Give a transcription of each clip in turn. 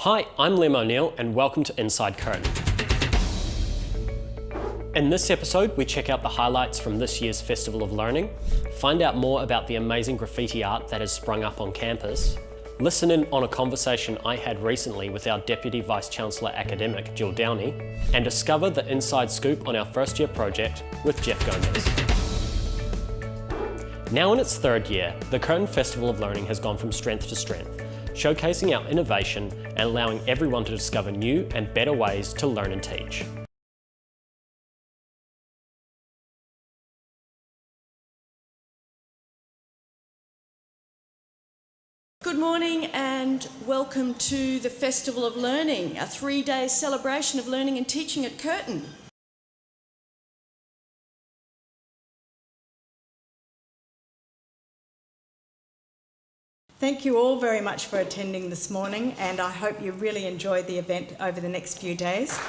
Hi, I'm Liam O'Neill and welcome to Inside Curtin. In this episode, we check out the highlights from this year's Festival of Learning, find out more about the amazing graffiti art that has sprung up on campus, listen in on a conversation I had recently with our Deputy Vice-Chancellor Academic, Jill Downie, and discover the inside scoop on our first year project with Jeff Gomez. Now in its third year, the Curtin Festival of Learning has gone from strength to strength, showcasing our innovation and allowing everyone to discover new and better ways to learn and teach. Good morning and welcome to the Festival of Learning, a 3-day celebration of learning and teaching at Curtin. Thank you all very much for attending this morning, and I hope you really enjoy the event over the next few days.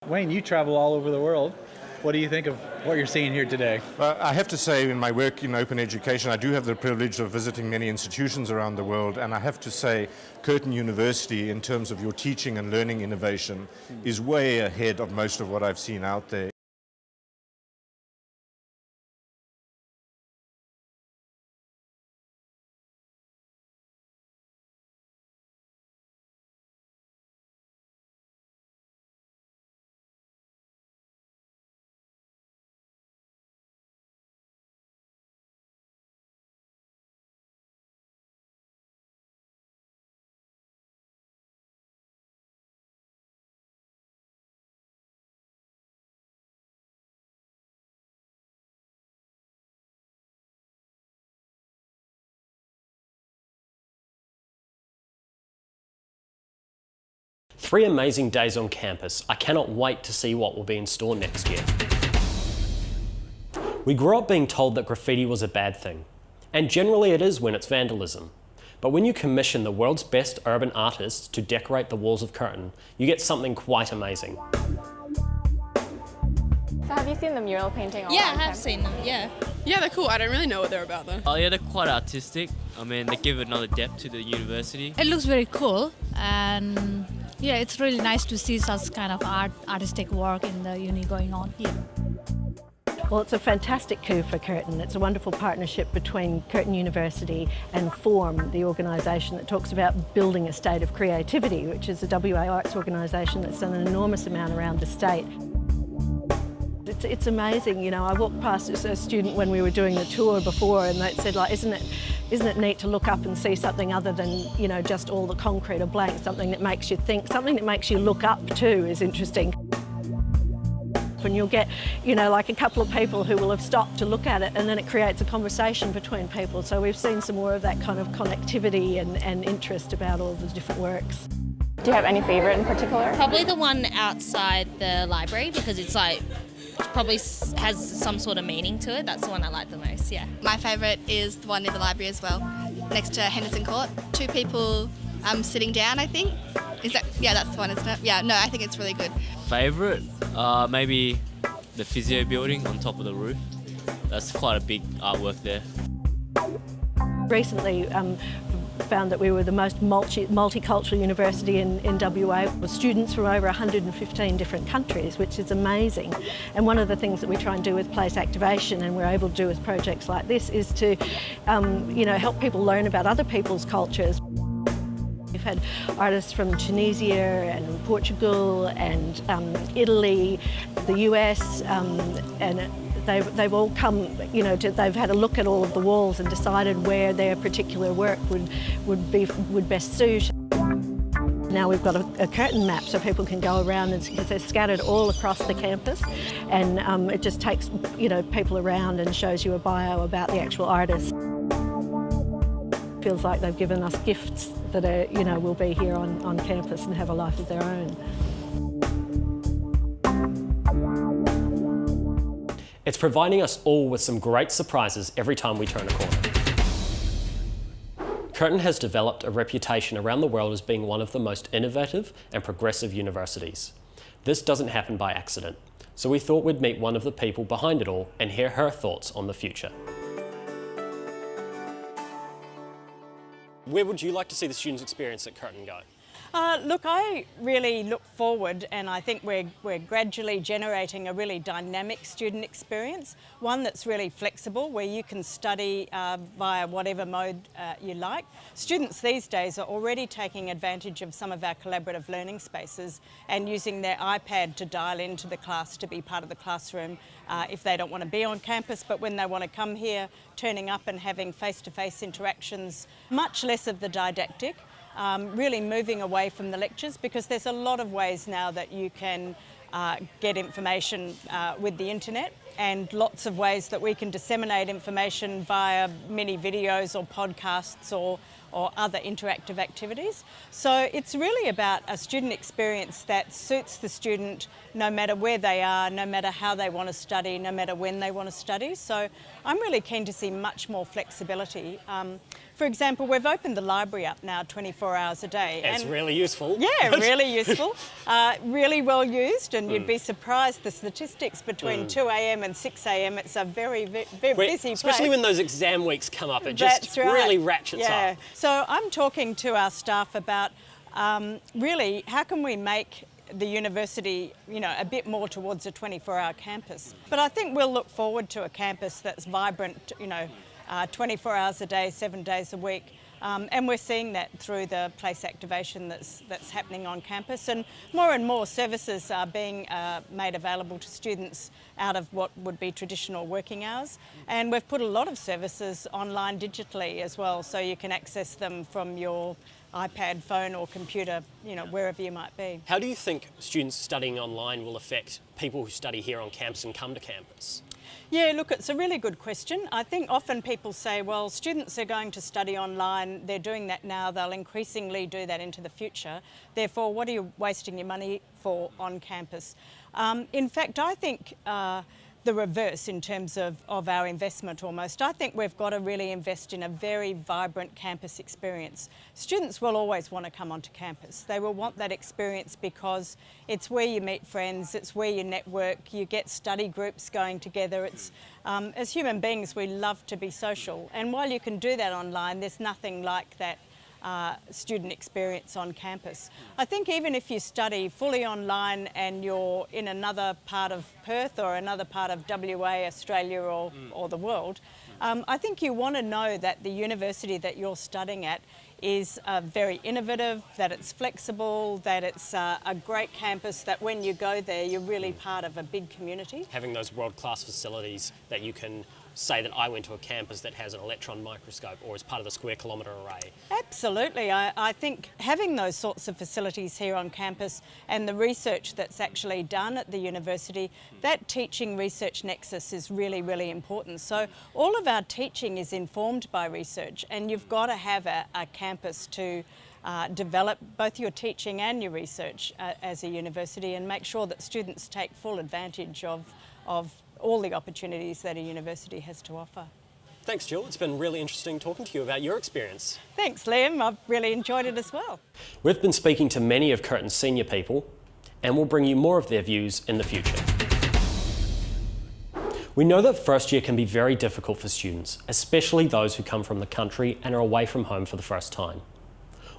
Wayne, you travel all over the world. What do you think of what you're seeing here today? Well, I have to say, in my work in open education, I do have the privilege of visiting many institutions around the world, and I have to say, Curtin University, in terms of your teaching and learning innovation, is way ahead of most of what I've seen out there. Three amazing days on campus. I cannot wait to see what will be in store next year. We grew up being told that graffiti was a bad thing, and generally it is when it's vandalism. But when you commission the world's best urban artists to decorate the walls of Curtin, you get something quite amazing. So have you seen the mural painting? Yeah, I have seen them, yeah. Yeah, they're cool. I don't really know what they're about though. Oh yeah, they're quite artistic. I mean, they give another depth to the university. It looks very cool, and yeah, it's really nice to see such kind of artistic work in the uni going on here. Well, it's a fantastic coup for Curtin. It's a wonderful partnership between Curtin University and Form, the organisation that talks about building a state of creativity, which is a WA arts organisation that's done an enormous amount around the state. It's amazing, you know. I walked past a student when we were doing the tour before, and they said, like, isn't it neat to look up and see something other than, you know, just all the concrete or blank, something that makes you think, something that makes you look up too is interesting. And you'll get, you know, like a couple of people who will have stopped to look at it, and then it creates a conversation between people. So we've seen some more of that kind of connectivity and interest about all the different works. Do you have any favourite in particular? Probably the one outside the library, because it's like, probably has some sort of meaning to it. That's the one I like the most, yeah. My favourite is the one in the library as well, next to Henderson Court. 2 people sitting down, I think. Yeah, that's the one, isn't it? Yeah, no, I think it's really good. Favourite? Maybe the physio building on top of the roof. That's quite a big artwork there. Recently found that we were the most multicultural university in WA, with students from over 115 different countries, which is amazing. And one of the things that we try and do with place activation, and we're able to do with projects like this, is to help people learn about other people's cultures. We've had artists from Tunisia and Portugal and Italy, the US, and they've all come, they've had a look at all of the walls and decided where their particular work would best suit. Now we've got a curtain map so people can go around, and because they're scattered all across the campus, and it just takes people around and shows you a bio about the actual artist. Feels like they've given us gifts that are, will be here on campus and have a life of their own. It's providing us all with some great surprises every time we turn a corner. Curtin has developed a reputation around the world as being one of the most innovative and progressive universities. This doesn't happen by accident, so we thought we'd meet one of the people behind it all and hear her thoughts on the future. Where would you like to see the students' experience at Curtin go? Look, I really look forward, and I think we're gradually generating a really dynamic student experience, one that's really flexible, where you can study via whatever mode you like. Students these days are already taking advantage of some of our collaborative learning spaces and using their iPad to dial into the class to be part of the classroom if they don't want to be on campus, but when they want to come here, turning up and having face-to-face interactions, much less of the didactic. Really moving away from the lectures, because there's a lot of ways now that you can get information with the internet, and lots of ways that we can disseminate information via mini videos or podcasts or other interactive activities. So it's really about a student experience that suits the student no matter where they are, no matter how they want to study, no matter when they want to study. So I'm really keen to see much more flexibility. For example, we've opened the library up now 24 hours a day. It's really useful. Yeah, really useful. Really well used, and you'd be surprised the statistics between 2 a.m. and 6 a.m. It's a very busy place. Especially when those exam weeks come up, it just really ratchets up. So I'm talking to our staff about really how can we make the university, a bit more towards a 24-hour campus. But I think we'll look forward to a campus that's vibrant, 24 hours a day, 7 days a week. And we're seeing that through the place activation that's happening on campus, and more services are being made available to students out of what would be traditional working hours. And we've put a lot of services online digitally as well, so you can access them from your iPad, phone or computer, wherever you might be. How do you think students studying online will affect people who study here on campus and come to campus? Yeah, look, it's a really good question. I think often people say, well, students are going to study online, they're doing that now, they'll increasingly do that into the future. Therefore, what are you wasting your money for on campus? In fact, I think the reverse in terms of our investment almost. I think we've got to really invest in a very vibrant campus experience. Students will always want to come onto campus. They will want that experience because it's where you meet friends, it's where you network, you get study groups going together. It's as human beings, we love to be social. And while you can do that online, there's nothing like that student experience on campus. I think even if you study fully online and you're in another part of Perth or another part of WA, Australia or the world, I think you want to know that the university that you're studying at is very innovative, that it's flexible, that it's a great campus, that when you go there you're really part of a big community. Having those world-class facilities that you can say that I went to a campus that has an electron microscope or is part of the square kilometre array. Absolutely. I think having those sorts of facilities here on campus and the research that's actually done at the university, that teaching research nexus is really, really important. So all of our teaching is informed by research, and you've got to have a campus to develop both your teaching and your research as a university, and make sure that students take full advantage of all the opportunities that a university has to offer. Thanks, Jill. It's been really interesting talking to you about your experience. Thanks, Liam. I've really enjoyed it as well. We've been speaking to many of Curtin's senior people, and we'll bring you more of their views in the future. We know that first year can be very difficult for students, especially those who come from the country and are away from home for the first time.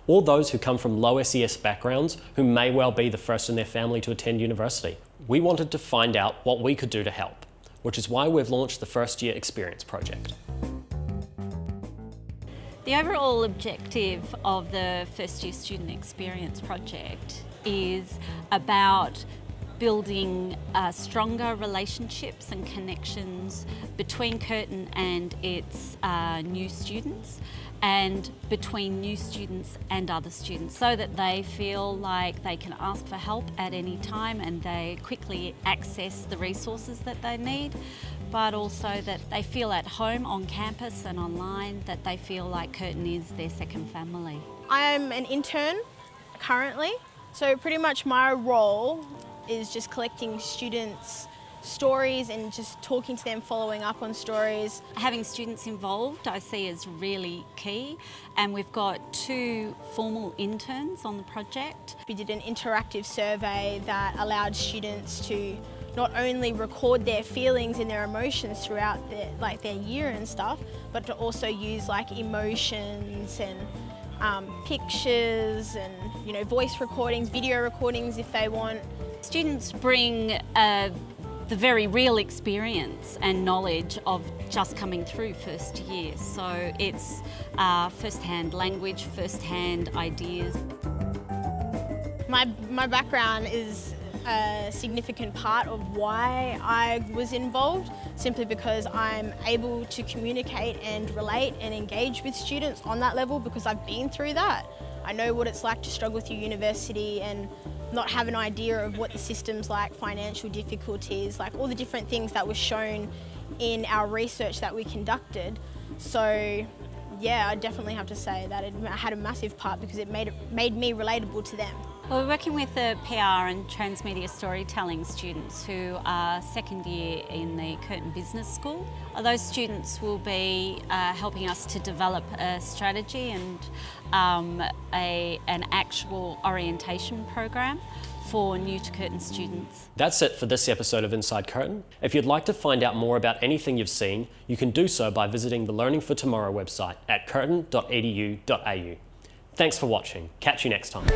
Or those who come from low SES backgrounds who may well be the first in their family to attend university. We wanted to find out what we could do to help, which is why we've launched the First Year Experience Project. The overall objective of the First Year Student Experience Project is about building stronger relationships and connections between Curtin and its new students, and between new students and other students, so that they feel like they can ask for help at any time and they quickly access the resources that they need, but also that they feel at home on campus and online, that they feel like Curtin is their second family. I'm an intern currently, so pretty much my role is just collecting students' stories and just talking to them, following up on stories. Having students involved I see as really key, and we've got 2 formal interns on the project. We did an interactive survey that allowed students to not only record their feelings and their emotions throughout their year and stuff, but to also use emotions and pictures and voice recordings, video recordings if they want. Students bring the very real experience and knowledge of just coming through first year. So it's first-hand language, first-hand ideas. My background is a significant part of why I was involved, simply because I'm able to communicate and relate and engage with students on that level because I've been through that. I know what it's like to struggle through university and not have an idea of what the system's like, financial difficulties, all the different things that were shown in our research that we conducted. So yeah, I definitely have to say that it had a massive part because it made me relatable to them. Well, we're working with the PR and transmedia storytelling students who are second year in the Curtin Business School. Those students will be helping us to develop a strategy and an actual orientation program for new to Curtin students. That's it for this episode of Inside Curtin. If you'd like to find out more about anything you've seen, you can do so by visiting the Learning for Tomorrow website at curtin.edu.au. Thanks for watching. Catch you next time.